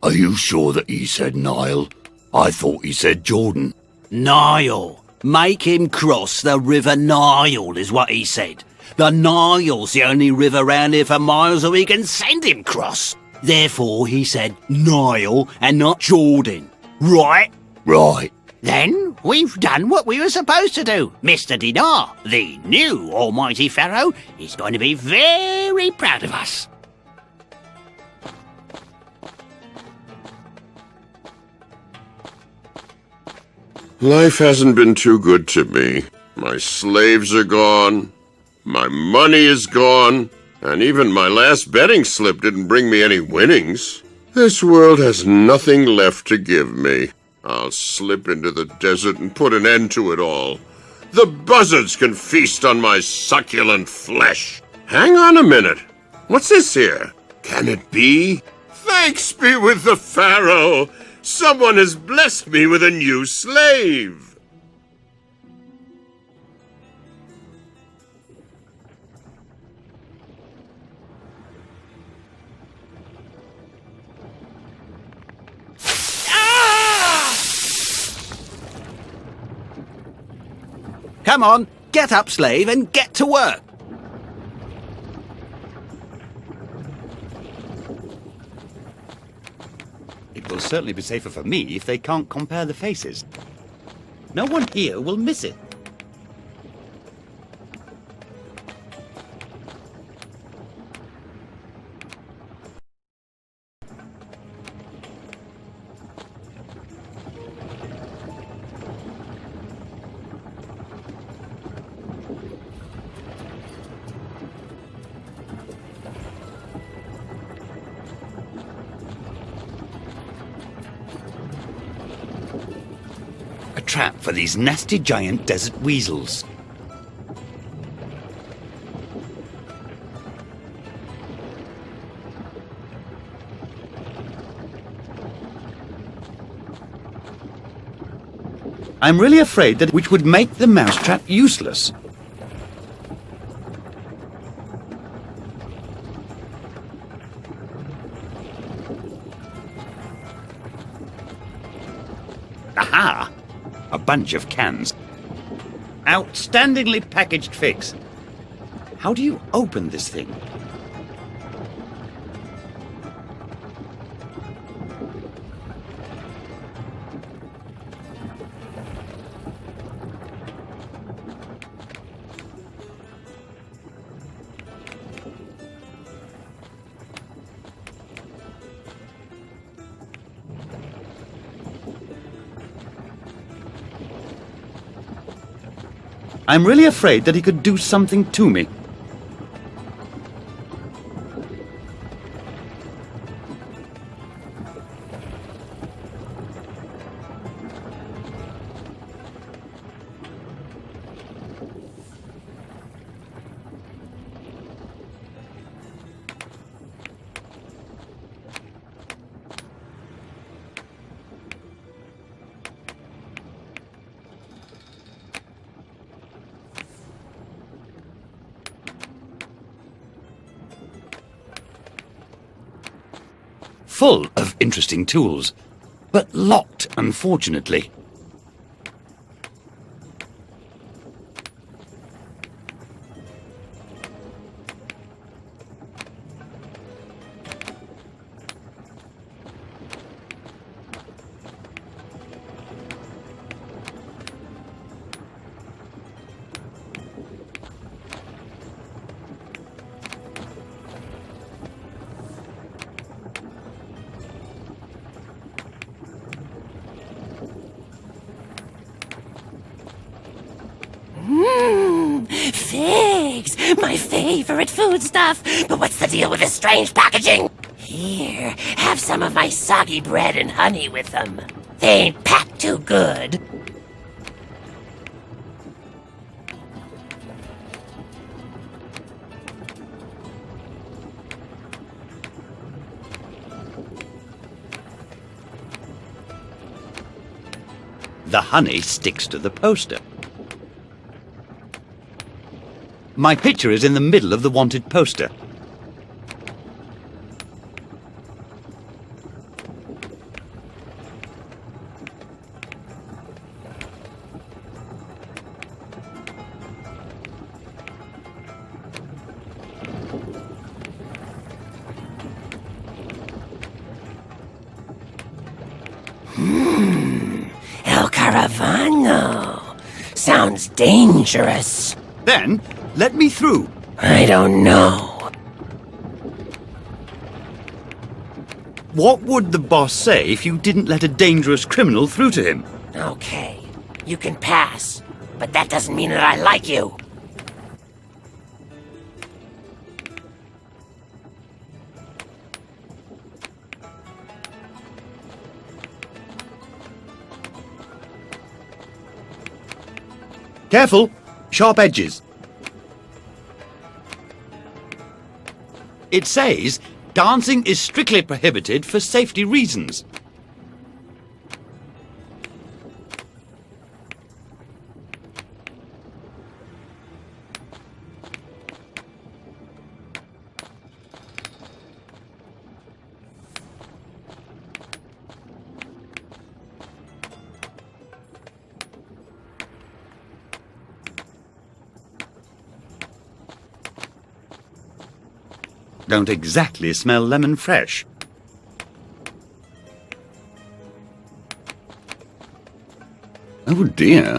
Are you sure that he said Nile? I thought he said Jordan. Nile. Make him cross the River Nile, is what he said. The Nile's the only river round here for miles that we can send him cross. Therefore, he said Nile and not Jordan. Right? Right. Then we've done what we were supposed to do. Mr. Dinar, the new almighty pharaoh, is going to be very proud of us. Life hasn't been too good to me. My slaves are gone, my money is gone, and even my last betting slip didn't bring me any winnings. This world has nothing left to give me. I'll slip into the desert and put an end to it all. The buzzards can feast on my succulent flesh. Hang on a minute. What's this here? Can it be? Thanks be with the Pharaoh! Someone has blessed me with a new slave! Come on, get up, slave, and get to work. It will certainly be safer for me if they can't compare the faces. No one here will miss it. A trap for these nasty giant desert weasels. I'm really afraid that which would make the mousetrap useless. Aha! A bunch of cans. Outstandingly packaged figs. How do you open this thing? I'm really afraid that he could do something to me. Full of interesting tools, but locked, unfortunately. Figs! My favorite foodstuff! But what's the deal with this strange packaging? Here, have some of my soggy bread and honey with them. They ain't packed too good. The honey sticks to the poster. My picture is in the middle of the wanted poster. No. Sounds dangerous. Then, let me through. I don't know. What would the boss say if you didn't let a dangerous criminal through to him? Okay, you can pass, but that doesn't mean that I like you. Careful! Sharp edges. It says, dancing is strictly prohibited for safety reasons. Don't exactly smell lemon fresh. Oh dear.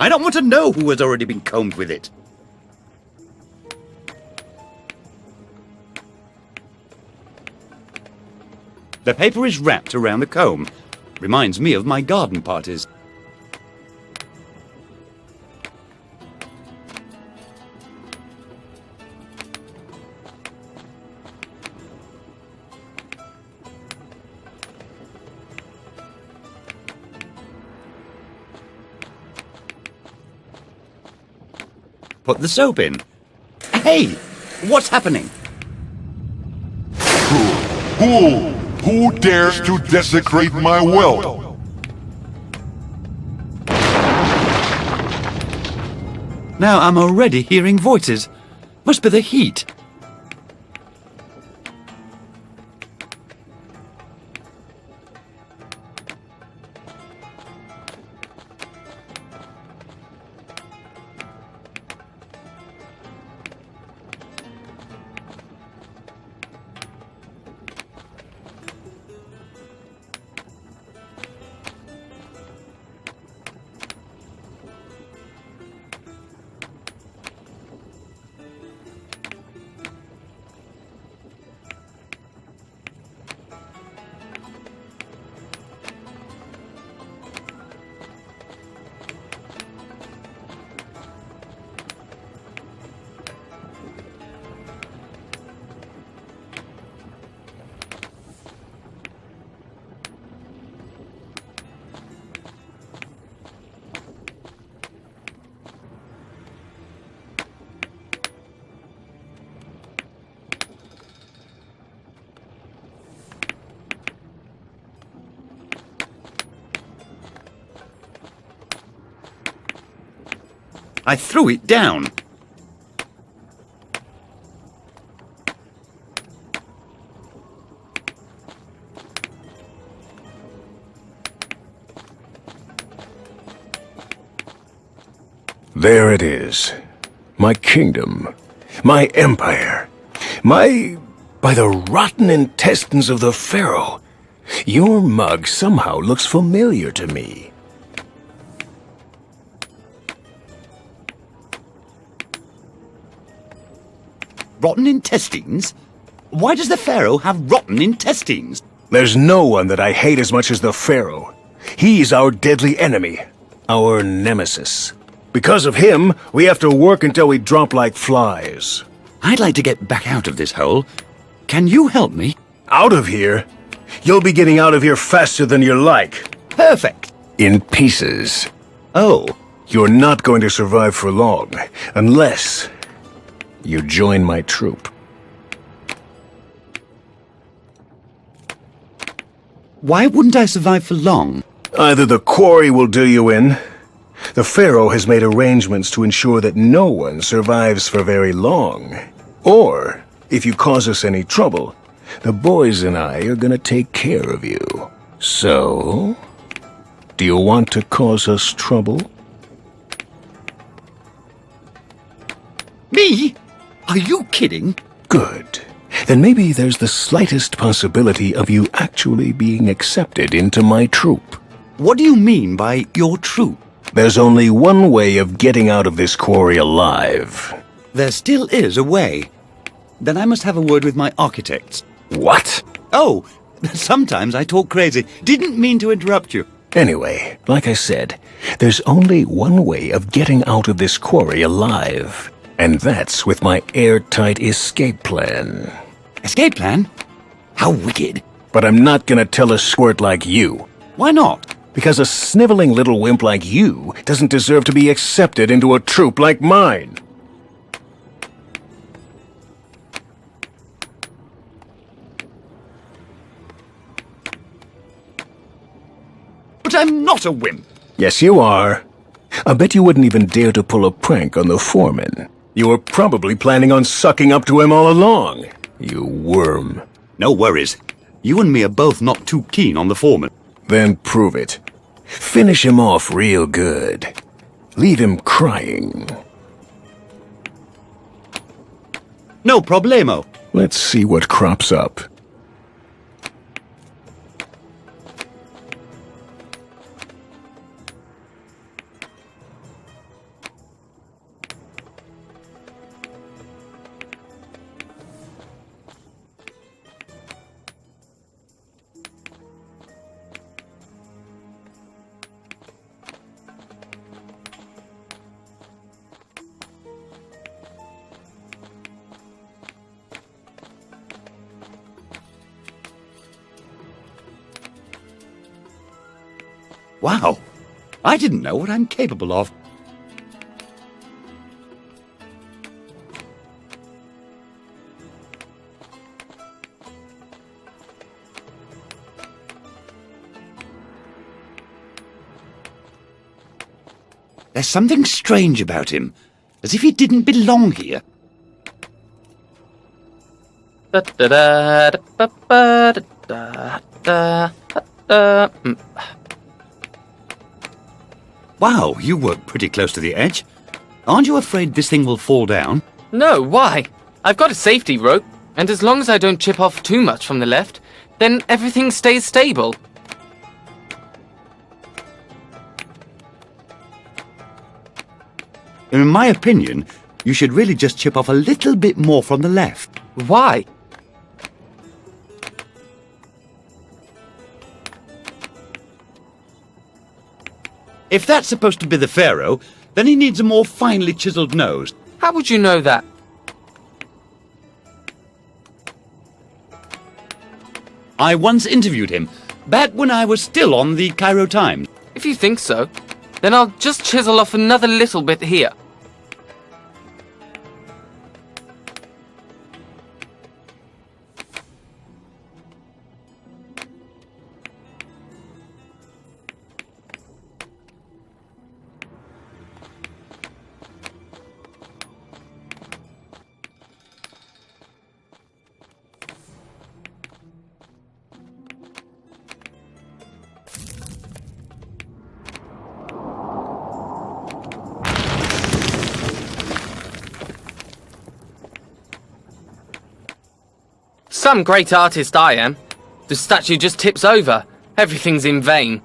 I don't want to know who has already been combed with it. The paper is wrapped around the comb. Reminds me of my garden parties. Put the soap in. Hey! What's happening? Who dares to desecrate my well? Now I'm already hearing voices. Must be the heat. I threw it down. There it is. My kingdom. My empire. By the rotten intestines of the Pharaoh. Your mug somehow looks familiar to me. Rotten intestines? Why does the Pharaoh have rotten intestines? There's no one that I hate as much as the Pharaoh. He's our deadly enemy. Our nemesis. Because of him, we have to work until we drop like flies. I'd like to get back out of this hole. Can you help me? Out of here? You'll be getting out of here faster than you like. Perfect. In pieces. Oh. You're not going to survive for long, unless you join my troop. Why wouldn't I survive for long? Either the quarry will do you in. The Pharaoh has made arrangements to ensure that no one survives for very long. Or, if you cause us any trouble, The boys and I are gonna take care of you. So, do you want to cause us trouble? Me? Are you kidding? Good. Then maybe there's the slightest possibility of you actually being accepted into my troop. What do you mean by your troop? There's only one way of getting out of this quarry alive. There still is a way. Then I must have a word with my architects. What? Oh, sometimes I talk crazy. Didn't mean to interrupt you. Anyway, like I said, there's only one way of getting out of this quarry alive. And that's with my airtight escape plan. Escape plan? How wicked. But I'm not gonna tell a squirt like you. Why not? Because a sniveling little wimp like you doesn't deserve to be accepted into a troop like mine. But I'm not a wimp. Yes, you are. I bet you wouldn't even dare to pull a prank on the foreman. You were probably planning on sucking up to him all along. You worm. No worries. You and me are both not too keen on the foreman. Then prove it. Finish him off real good. Leave him crying. No problemo. Let's see what crops up. Wow. I didn't know what I'm capable of. There's something strange about him, as if he didn't belong here. Wow, you work pretty close to the edge. Aren't you afraid this thing will fall down? No, why? I've got a safety rope, and as long as I don't chip off too much from the left, then everything stays stable. In my opinion, you should really just chip off a little bit more from the left. Why? If that's supposed to be the pharaoh, then he needs a more finely chiseled nose. How would you know that? I once interviewed him, back when I was still on the Cairo Times. If you think so, then I'll just chisel off another little bit here. Some great artist I am. The statue just tips over. Everything's in vain.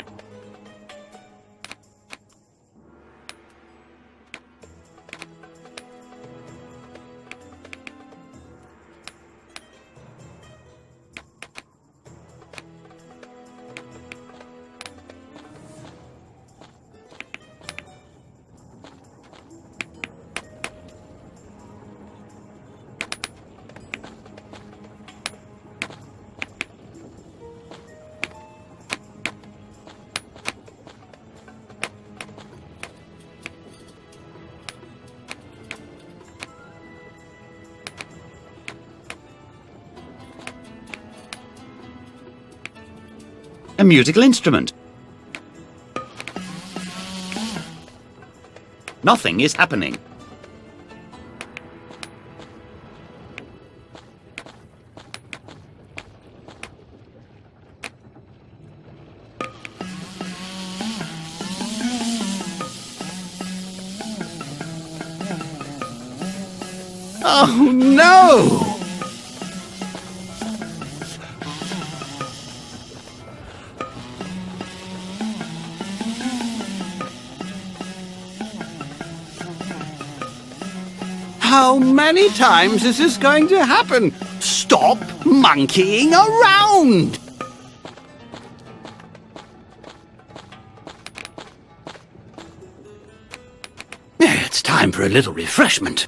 A musical instrument. Nothing is happening. Oh, no! How many times is this going to happen? Stop monkeying around! It's time for a little refreshment.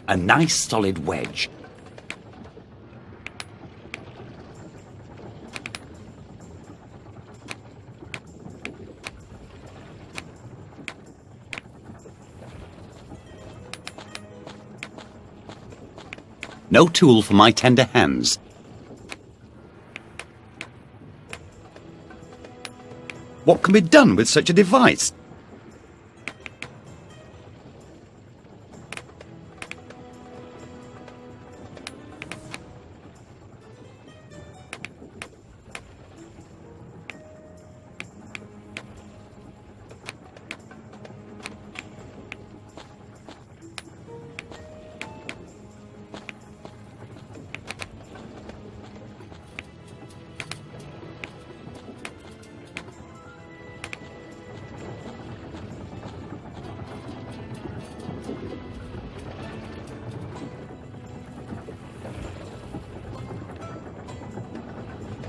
A nice solid wedge. No tool for my tender hands. What can be done with such a device?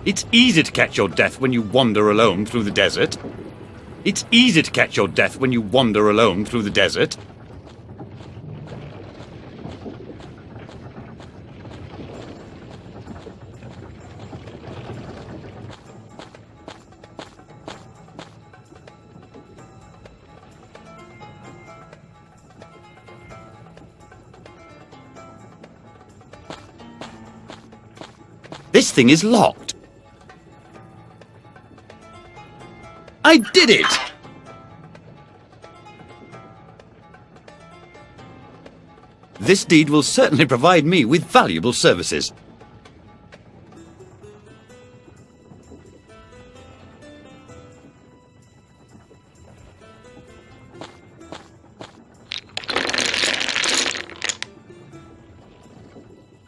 It's easy to catch your death when you wander alone through the desert. It's easy to catch your death when you wander alone through the desert. This thing is locked. I did it! This deed will certainly provide me with valuable services.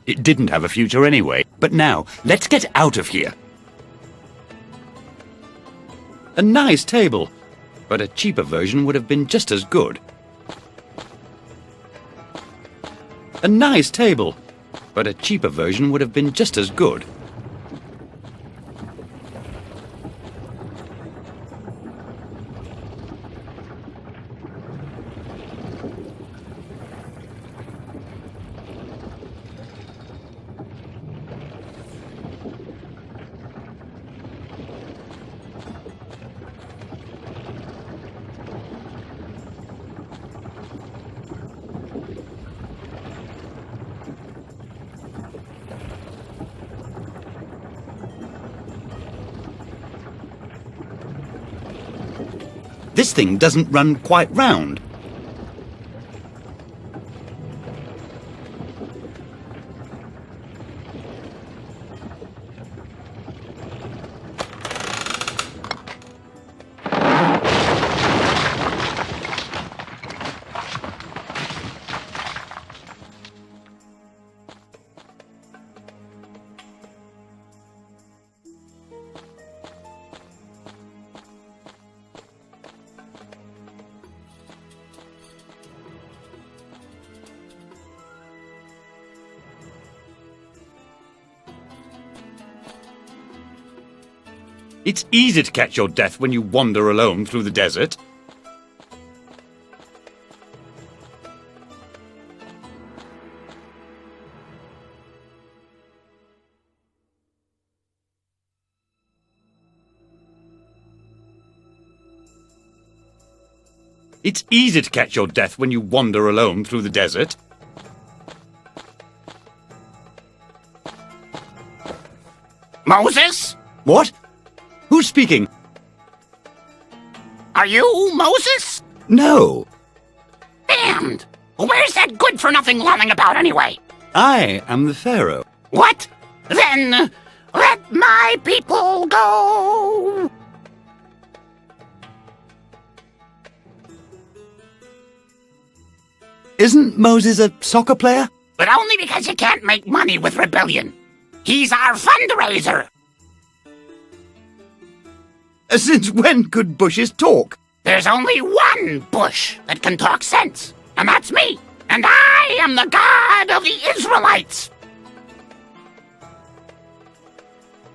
It didn't have a future anyway, but now, let's get out of here. A nice table, but a cheaper version would have been just as good. A nice table, but a cheaper version would have been just as good. This thing doesn't run quite round. It's easy to catch your death when you wander alone through the desert. It's easy to catch your death when you wander alone through the desert. Moses? What? Who's speaking? Are you Moses? No. Damned! Where's that good-for-nothing lolling about anyway? I am the Pharaoh. What? Then let my people go! Isn't Moses a soccer player? But only because you can't make money with rebellion. He's our fundraiser. Since when could bushes talk? There's only one bush that can talk sense, and that's me. And I am the God of the Israelites.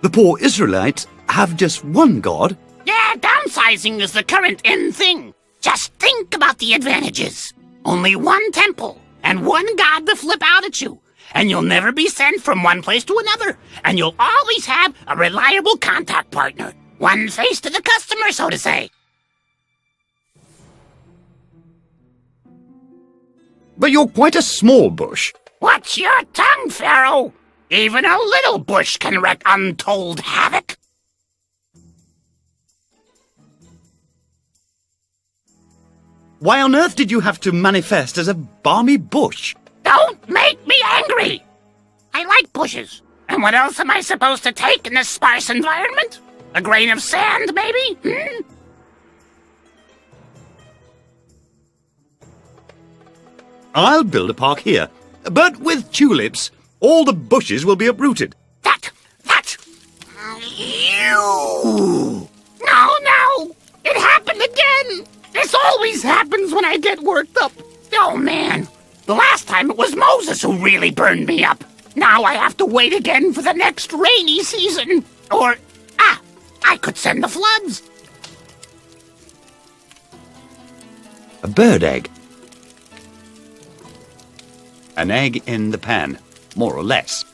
The poor Israelites have just one god. Yeah, downsizing is the current in thing. Just think about the advantages. Only one temple, and one god to flip out at you. And you'll never be sent from one place to another. And you'll always have a reliable contact partner. One face to the customer, so to say. But you're quite a small bush. Watch your tongue, Pharaoh. Even a little bush can wreak untold havoc. Why on earth did you have to manifest as a balmy bush? Don't make me angry. I like bushes. And what else am I supposed to take in this sparse environment? A grain of sand, maybe? I'll build a park here. But with tulips, all the bushes will be uprooted. That! You! No! It happened again! This always happens when I get worked up. Oh, man. The last time it was Moses who really burned me up. Now I have to wait again for the next rainy season. Or, I could send the floods. A bird egg. An egg in the pan, more or less.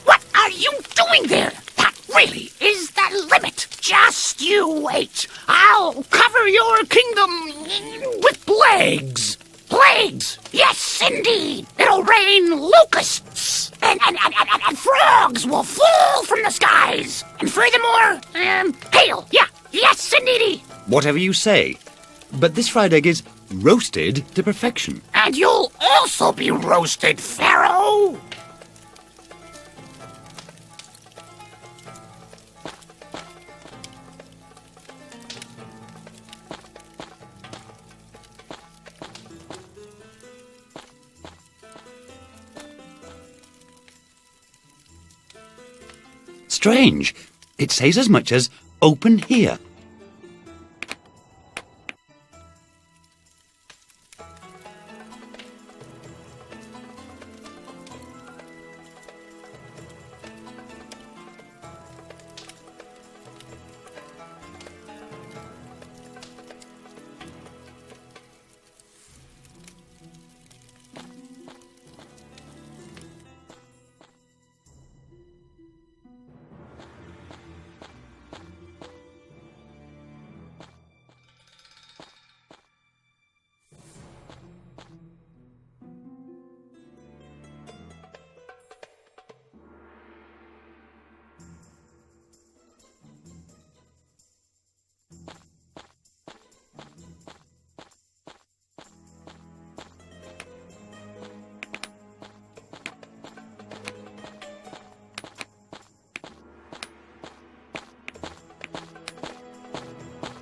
What are you doing there? That really is the limit. Just you wait. I'll cover your kingdom with plagues. Plagues! Yes, indeed. It'll rain locusts. And frogs will fall from the skies. And furthermore, hail. Yeah, yes, indeedy. Whatever you say. But this fried egg is roasted to perfection. And you'll also be roasted, Pharaoh. Strange. It says as much as open here.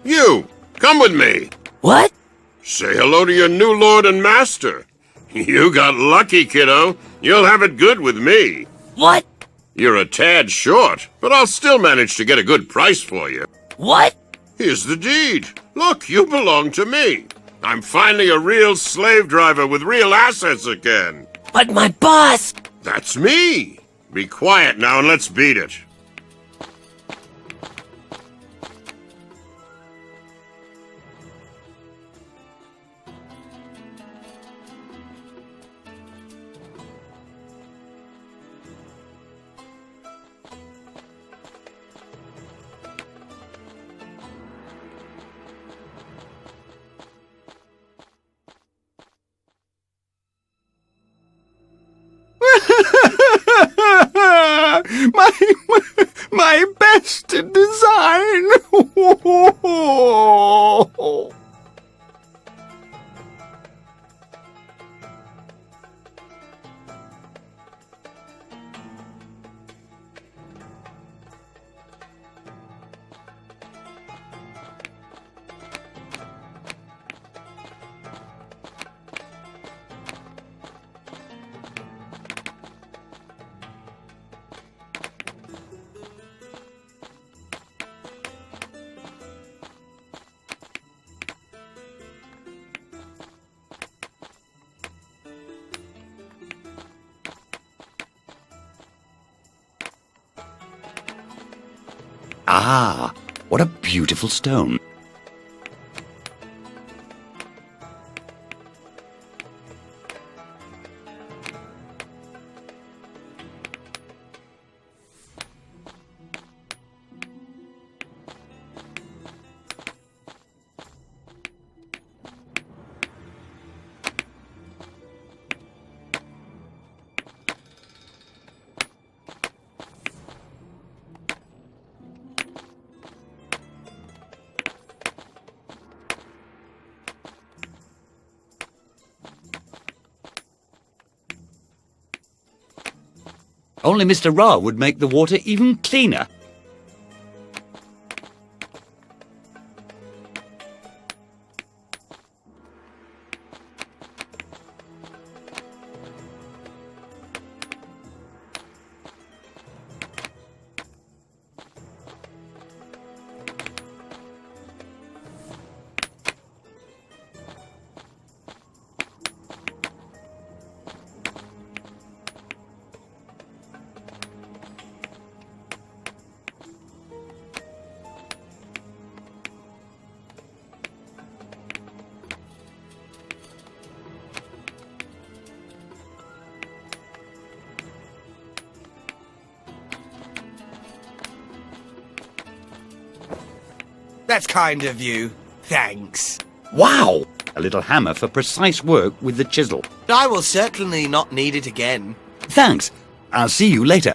You! Come with me! What? Say hello to your new lord and master. You got lucky, kiddo. You'll have it good with me. What? You're a tad short, but I'll still manage to get a good price for you. What? Here's the deed. Look, you belong to me. I'm finally a real slave driver with real assets again. But my boss... That's me. Be quiet now and let's beat it. my best design. Ah, what a beautiful stone. Only Mr. Ra would make the water even cleaner. That's kind of you. Thanks. Wow! A little hammer for precise work with the chisel. I will certainly not need it again. Thanks. I'll see you later.